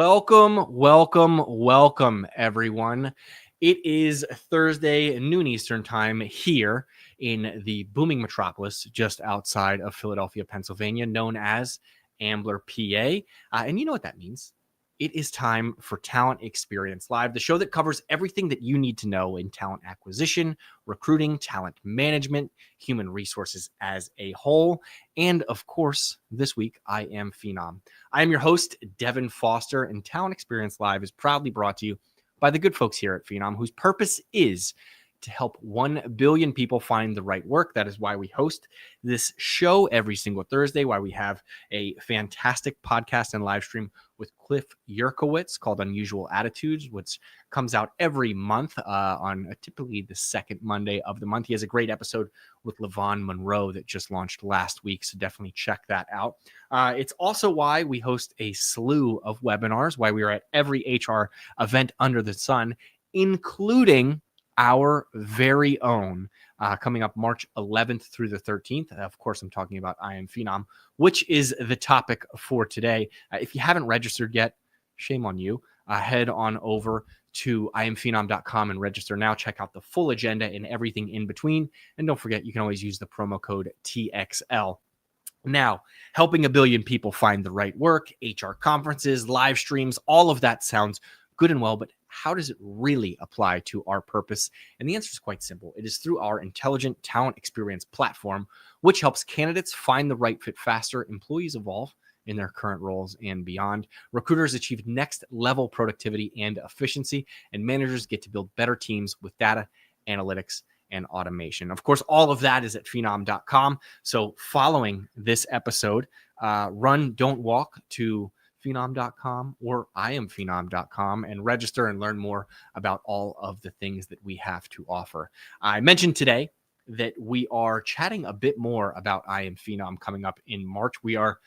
Welcome, everyone. It is Thursday, noon Eastern time here in the booming metropolis just outside of Philadelphia, Pennsylvania, known as Ambler, PA. And you know what that means. It is time for Talent Experience Live, the show that covers everything that you need to know in talent acquisition, recruiting, talent management, human resources as a whole. And of course, this week, I am Phenom. I am your host, Devin Foster, and Talent Experience Live is proudly brought to you by the good folks here at Phenom, whose purpose is to help 1 billion people find the right work. That is why we host this show every single Thursday, why we have a fantastic podcast and live stream with Cliff Yurkowitz called Unusual Attitudes, which comes out every month on typically the second Monday of the month. He has a great episode with Levon Monroe that just launched last week, so definitely check that out. It's also why we host a slew of webinars, why we are at every HR event under the sun, including our very own coming up March 11th through the 13th. Of course, I'm talking about IAMPHENOM, which is the topic for today. If you haven't registered yet, shame on you. Head on over to IAMPHENOM.com and register now. Check out the full agenda and everything in between. And don't forget, you can always use the promo code TXL. Now, helping 1 billion people find the right work, HR conferences, live streams, all of that sounds good and well, but how does it really apply to our purpose? And the answer is quite simple. It is through our intelligent talent experience platform, which helps candidates find the right fit faster, employees evolve in their current roles and beyond, recruiters achieve next level productivity and efficiency, and managers get to build better teams with data, analytics, and automation. Of course, all of that is at phenom.com. So following this episode, run, don't walk to phenom.com or IAMPHENOM.com and register and learn more about all of the things that we have to offer. I mentioned today that we are chatting a bit more about IAMPHENOM coming up in March. We are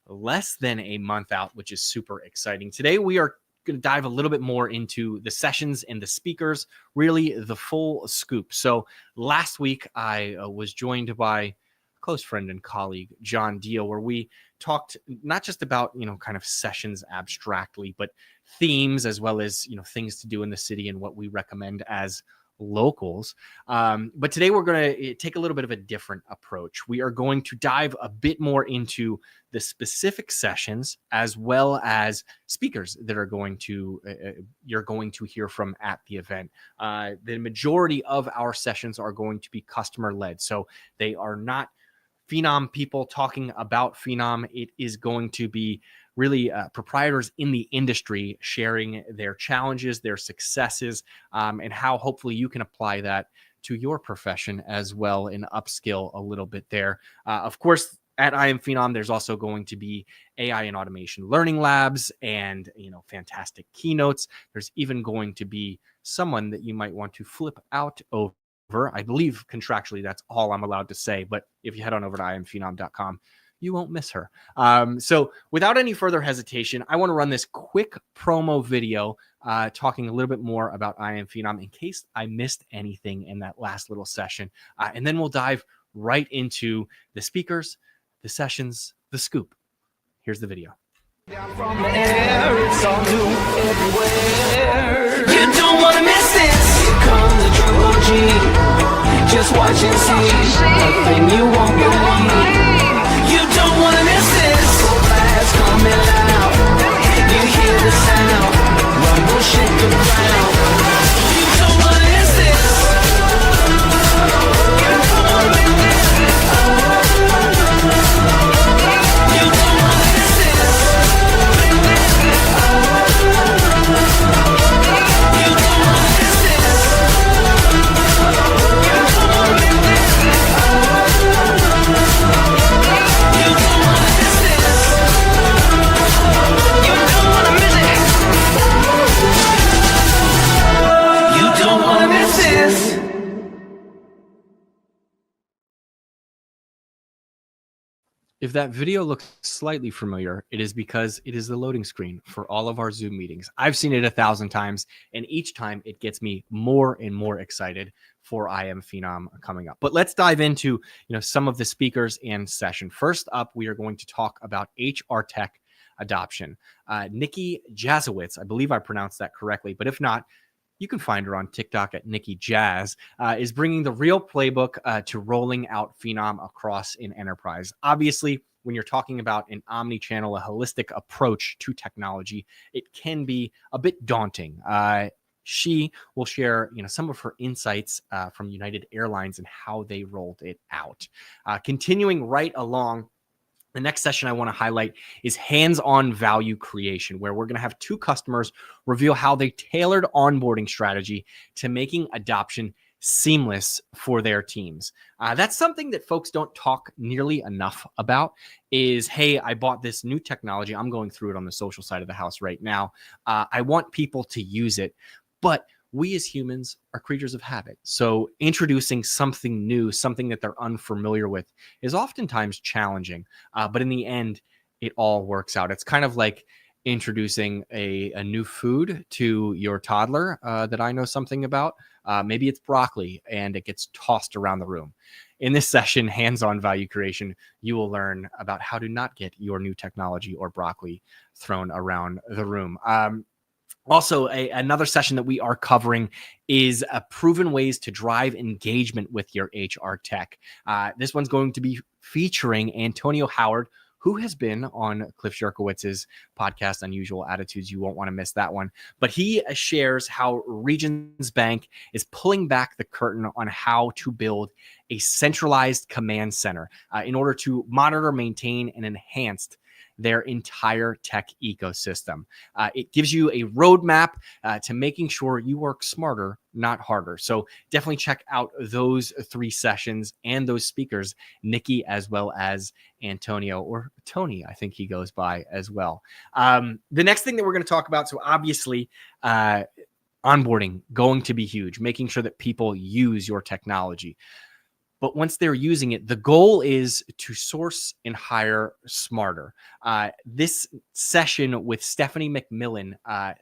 less than a month out, which is super exciting. Today, we are going to dive a little bit more into the sessions and the speakers, really the full scoop. So last week, I was joined by close friend and colleague, John Deal, where we talked not just about, kind of sessions abstractly, but themes as well as, things to do in the city and what we recommend as locals. But today we're going to take a little bit of a different approach. We are going to dive a bit more into the specific sessions as well as speakers that are going to you're going to hear from at the event. The majority of our sessions are going to be customer led, so they are not Phenom people talking about Phenom. It is going to be really proprietors in the industry sharing their challenges, their successes, and how hopefully you can apply that to your profession as well and upskill a little bit there. Of course, at IAMPHENOM, there's also going to be AI and automation learning labs and, fantastic keynotes. There's even going to be someone that you might want to flip out over. I believe contractually that's all I'm allowed to say, but if you head on over to IAMPHENOM.com, you won't miss her. So without any further hesitation, I want to run this quick promo video talking a little bit more about IAMPHENOM in case I missed anything in that last little session. And then we'll dive right into the speakers, the sessions, the scoop. Here's the video. From the air, it's all new everywhere. You don't want to miss this. Here comes the true OG. Just watch and see a thing you won't believe. You don't want to miss this. So fast, coming loud. You hear the sound. Rumble, shake the ground. You don't want to miss this. You don't want to miss this. You don't want to miss this. You don't want to miss this. If that video looks slightly familiar, it is because it is the loading screen for all of our Zoom meetings. I've seen it 1,000 times, and each time it gets me more and more excited for IAMPHENOM coming up. But let's dive into some of the speakers and session. First up, we are going to talk about HR tech adoption. Nikki Jazowitz, I believe I pronounced that correctly, but if not, you can find her on TikTok at Nikki Jazz, is bringing the real playbook to rolling out Phenom across an enterprise. Obviously, when you're talking about an omni-channel, a holistic approach to technology, it can be a bit daunting. She will share, some of her insights from United Airlines and how they rolled it out. Continuing right along, the next session I want to highlight is hands-on value creation, where we're going to have two customers reveal how they tailored onboarding strategy to making adoption seamless for their teams. That's something that folks don't talk nearly enough about is, hey, I bought this new technology. I'm going through it on the social side of the house right now. I want people to use it, but we as humans are creatures of habit. So introducing something new, something that they're unfamiliar with, is oftentimes challenging. But in the end, it all works out. It's kind of like introducing a new food to your toddler that I know something about. Maybe it's broccoli and it gets tossed around the room. In this session, hands-on value creation, you will learn about how to not get your new technology or broccoli thrown around the room. Also, another session that we are covering is proven ways to drive engagement with your HR tech. This one's going to be featuring Antonio Howard, who has been on Cliff Sherkowitz's podcast, Unusual Attitudes. You won't want to miss that one. But he shares how Regions Bank is pulling back the curtain on how to build a centralized command center in order to monitor, maintain, and enhance their entire tech ecosystem. It gives you a roadmap to making sure you work smarter, not harder. So definitely check out those three sessions and those speakers, Nikki as well as Antonio, or Tony, I think he goes by as well. The next thing that we're going to talk about, so obviously, onboarding going to be huge, making sure that people use your technology. But once they're using it, the goal is to source and hire smarter. This session with Stephanie McMillan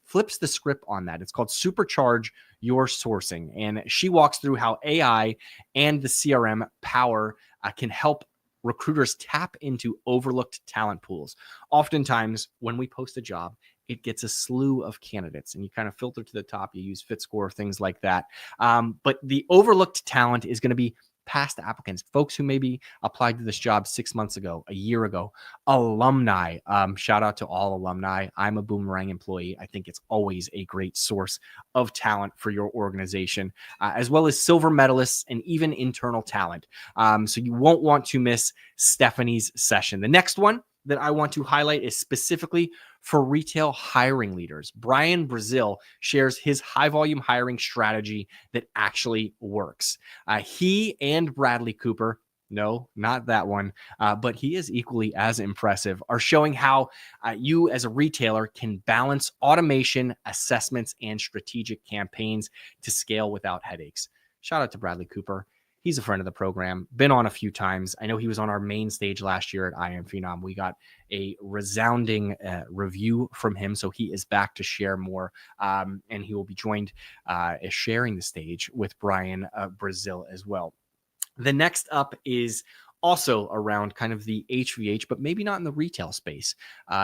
flips the script on that. It's called Supercharge Your Sourcing. And she walks through how AI and the CRM power can help recruiters tap into overlooked talent pools. Oftentimes, when we post a job, it gets a slew of candidates and you kind of filter to the top. You use FitScore, things like that. But the overlooked talent is going to be past applicants, folks who maybe applied to this job 6 months ago, a year ago, alumni. Shout out to all alumni. I'm a Boomerang employee. I think it's always a great source of talent for your organization, as well as silver medalists and even internal talent. So you won't want to miss Stephanie's session. The next one that I want to highlight is specifically for retail hiring leaders. Brian Brazil shares his high volume hiring strategy that actually works. He and Bradley Cooper, no, not that one, but he is equally as impressive, are showing how you as a retailer can balance automation, assessments, and strategic campaigns to scale without headaches. Shout out to Bradley Cooper. He's a friend of the program, been on a few times. I know he was on our main stage last year at IAMPHENOM. We got a resounding review from him, so he is back to share more, and he will be joined sharing the stage with Brian Brazil as well. The next up is also around kind of the HVH, but maybe not in the retail space.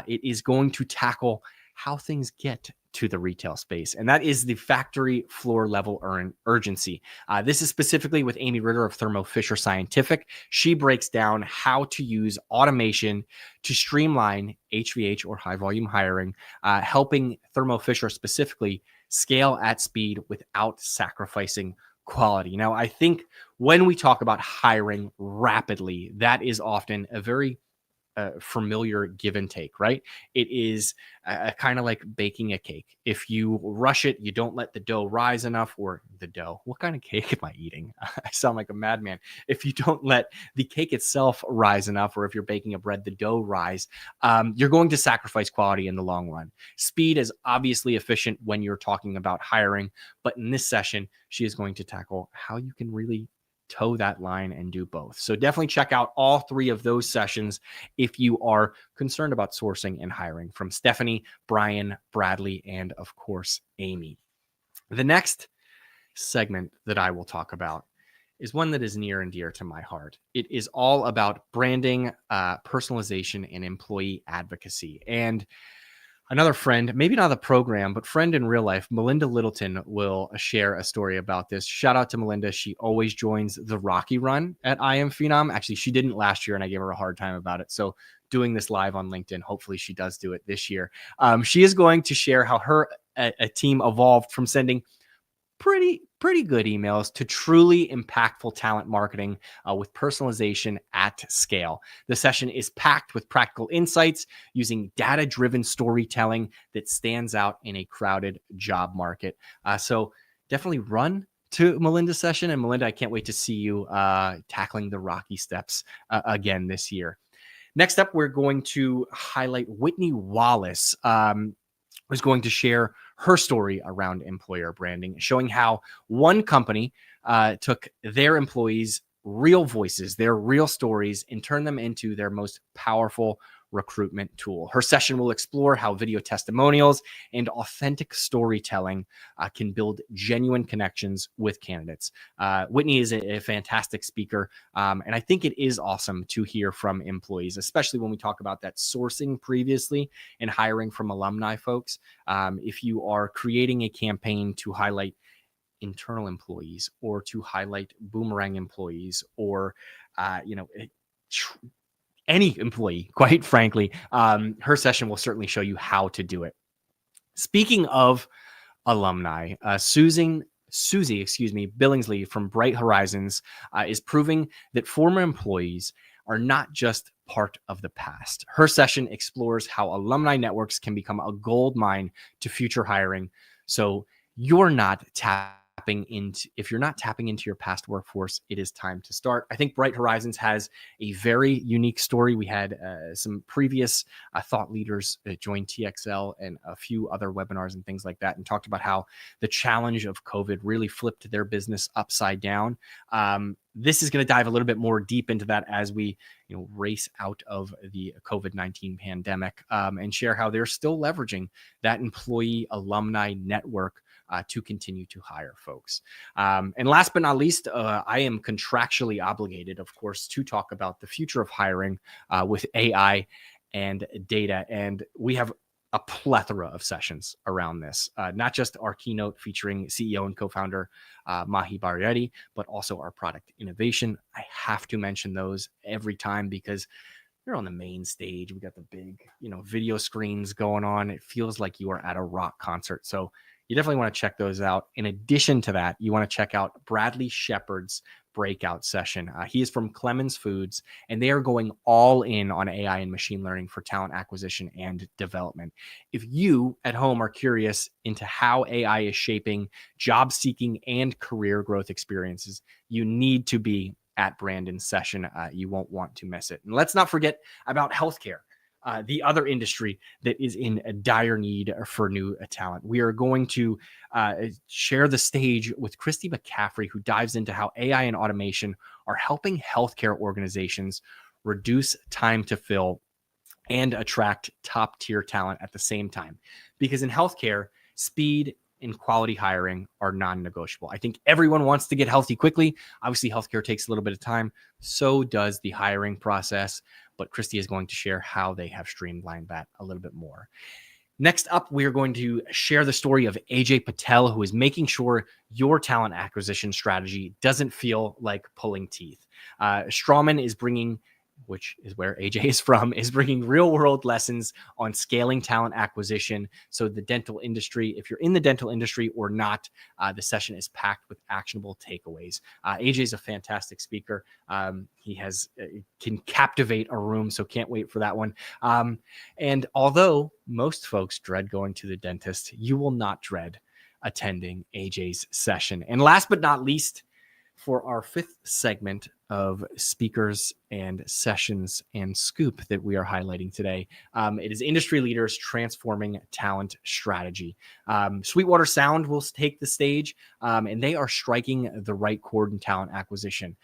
It is going to tackle how things get to the retail space, and that is the factory floor level urgency. This is specifically with Amy Ritter of Thermo Fisher Scientific. She breaks down how to use automation to streamline HVH or high volume hiring, helping Thermo Fisher specifically scale at speed without sacrificing quality. Now, I think when we talk about hiring rapidly, that is often a very familiar give and take, right? It is kind of like baking a cake. If you rush it, you don't let the dough rise enough, or the dough. What kind of cake am I eating? I sound like a madman. If you don't let the cake itself rise enough, or if you're baking a bread, the dough rise, you're going to sacrifice quality in the long run. Speed is obviously efficient when you're talking about hiring, but in this session, she is going to tackle how you can really toe that line and do both. So definitely check out all three of those sessions if you are concerned about sourcing and hiring, from Stephanie, Brian, Bradley, and of course, Amy. The next segment that I will talk about is one that is near and dear to my heart. It is all about branding, personalization, and employee advocacy. And another friend, maybe not the program, but friend in real life, Melinda Littleton, will share a story about this. Shout out to Melinda. She always joins the Rocky Run at IAMPHENOM. Actually, she didn't last year, and I gave her a hard time about it. So doing this live on LinkedIn, hopefully she does do it this year. She is going to share how her a team evolved from sending pretty good emails to truly impactful talent marketing with personalization at scale. The session is packed with practical insights using data-driven storytelling that stands out in a crowded job market. So definitely run to Melinda's session. And Melinda, I can't wait to see you tackling the rocky steps again this year. Next up, we're going to highlight Whitney Wallace, who's going to share her story around employer branding, showing how one company took their employees' real voices, their real stories, and turned them into their most powerful recruitment tool. Her session will explore how video testimonials and authentic storytelling can build genuine connections with candidates. Whitney is a fantastic speaker, and I think it is awesome to hear from employees, especially when we talk about that sourcing previously and hiring from alumni folks. If you are creating a campaign to highlight internal employees or to highlight boomerang employees or any employee, quite frankly, her session will certainly show you how to do it. Speaking of alumni, Susie, Billingsley from Bright Horizons is proving that former employees are not just part of the past. Her session explores how alumni networks can become a gold mine to future hiring. So you're not if you're not tapping into your past workforce, it is time to start. I think Bright Horizons has a very unique story. We had some previous thought leaders join TXL and a few other webinars and things like that, and talked about how the challenge of COVID really flipped their business upside down. This is going to dive a little bit more deep into that as we race out of the COVID-19 pandemic, and share how they're still leveraging that employee alumni network to continue to hire folks. And last but not least, I am contractually obligated, of course, to talk about the future of hiring with AI and data. And we have a plethora of sessions around this, not just our keynote featuring CEO and co-founder Mahi Barietti, but also our product innovation. I have to mention those every time because you're on the main stage. We got the big, video screens going on. It feels like you are at a rock concert. So you definitely want to check those out. In addition to that, you want to check out Bradley Shepard's breakout session. He is from Clemens Foods, and they are going all in on AI and machine learning for talent acquisition and development. If you at home are curious into how AI is shaping job seeking and career growth experiences, you need to be at Brandon's session. You won't want to miss it. And let's not forget about healthcare. The other industry that is in a dire need for new talent. We are going to share the stage with Christy McCaffrey, who dives into how AI and automation are helping healthcare organizations reduce time to fill and attract top tier talent at the same time. Because in healthcare, speed and quality hiring are non-negotiable. I think everyone wants to get healthy quickly. Obviously, healthcare takes a little bit of time. So does the hiring process. But Christy is going to share how they have streamlined that a little bit more. Next up, we are going to share the story of AJ Patel, who is making sure your talent acquisition strategy doesn't feel like pulling teeth. Strawman is bringing, which is where AJ is from, is bringing real world lessons on scaling talent acquisition. So the dental industry, if you're in the dental industry or not, the session is packed with actionable takeaways. AJ is a fantastic speaker. He can captivate a room, so can't wait for that one. And although most folks dread going to the dentist, you will not dread attending AJ's session. And last but not least, for our fifth segment of speakers and sessions and scoop that we are highlighting today, it is industry leaders transforming talent strategy. Sweetwater Sound will take the stage, and they are striking the right chord in talent acquisition.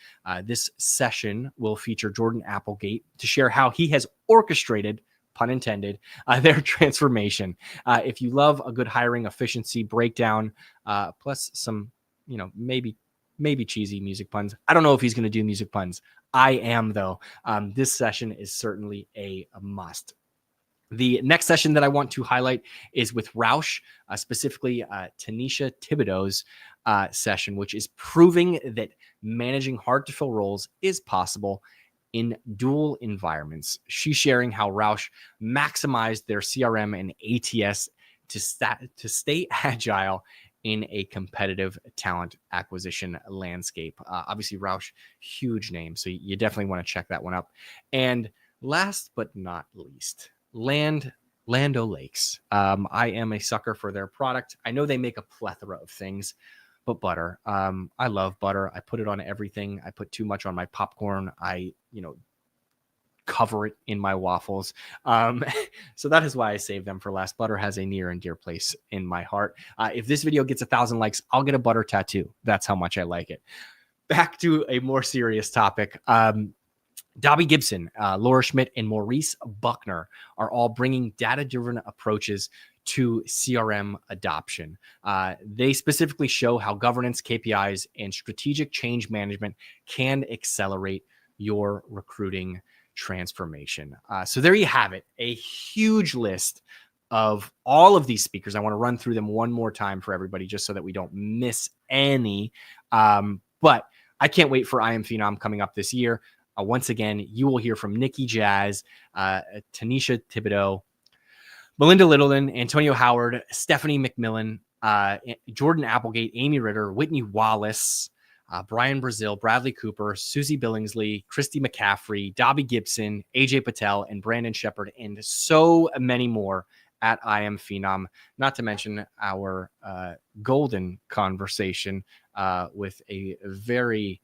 This session will feature Jordan Applegate to share how he has orchestrated, pun intended, their transformation. If you love a good hiring efficiency breakdown, plus some, maybe maybe cheesy music puns. I don't know if he's going to do music puns. I am, though. This session is certainly a must. The next session that I want to highlight is with Roush, specifically Tanisha Thibodeau's session, which is proving that managing hard-to-fill roles is possible in dual environments. She's sharing how Roush maximized their CRM and ATS to stay agile in a competitive talent acquisition landscape. Obviously, Roush, huge name, so you definitely want to check that one up. And last but not least, Land O'Lakes. I am a sucker for their product. I know they make a plethora of things, but butter. I love butter. I put it on everything. I put too much on my popcorn. I, cover it in my waffles. So that is why I saved them for last. Butter has a near and dear place in my heart. If this video gets 1,000 likes, I'll get a butter tattoo. That's how much I like it. Back to a more serious topic. Dobby Gibson, Laura Schmidt, and Maurice Buckner are all bringing data-driven approaches to CRM adoption. They specifically show how governance, KPIs, and strategic change management can accelerate your recruiting transformation. So there you have it, a huge list of all of these speakers. I want to run through them one more time for everybody just so that we don't miss any. But I can't wait for IAMPHENOM coming up this year. Once again, you will hear from Nikki Jazz, Tanisha Thibodeau, Melinda Littleton, Antonio Howard, Stephanie McMillan, Jordan Applegate, Amy Ritter, Whitney Wallace, Brian Brazil, Bradley Cooper, Susie Billingsley, Christy McCaffrey, Dobby Gibson, AJ Patel, and Brandon Shepard, and so many more at IAMPHENOM, not to mention our golden conversation with a very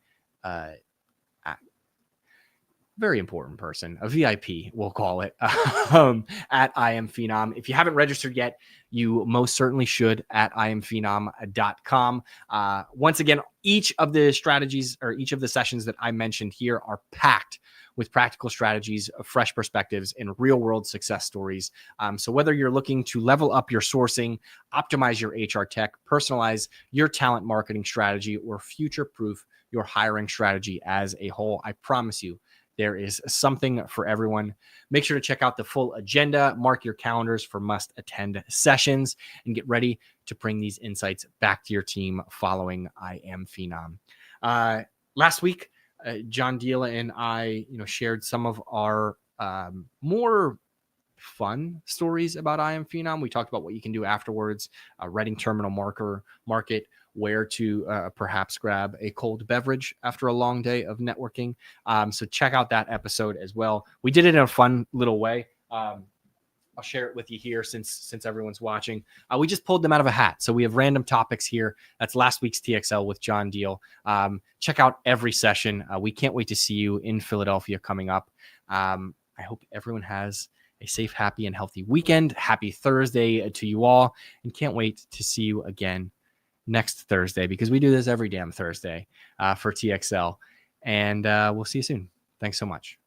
important person, a VIP, we'll call it, at IAMPHENOM. If you haven't registered yet, you most certainly should at IAMPHENOM.com. Once again, each of the strategies or each of the sessions that I mentioned here are packed with practical strategies, fresh perspectives, and real-world success stories. So whether you're looking to level up your sourcing, optimize your HR tech, personalize your talent marketing strategy, or future-proof your hiring strategy as a whole, I promise you, there is something for everyone. Make sure to check out the full agenda, mark your calendars for must-attend sessions, and get ready to bring these insights back to your team following IAMPHENOM. Last week, John Deala and I, shared some of our more fun stories about IAMPHENOM. We talked about what you can do afterwards, Reading Terminal Market, where to perhaps grab a cold beverage after a long day of networking. So check out that episode as well. We did it in a fun little way. I'll share it with you here since everyone's watching. We just pulled them out of a hat. So we have random topics here. That's last week's TXL with John Deal. Check out every session. We can't wait to see you in Philadelphia coming up. I hope everyone has a safe, happy, and healthy weekend. Happy Thursday to you all. And can't wait to see you again next Thursday, because we do this every damn Thursday for TXL. And we'll see you soon. Thanks so much.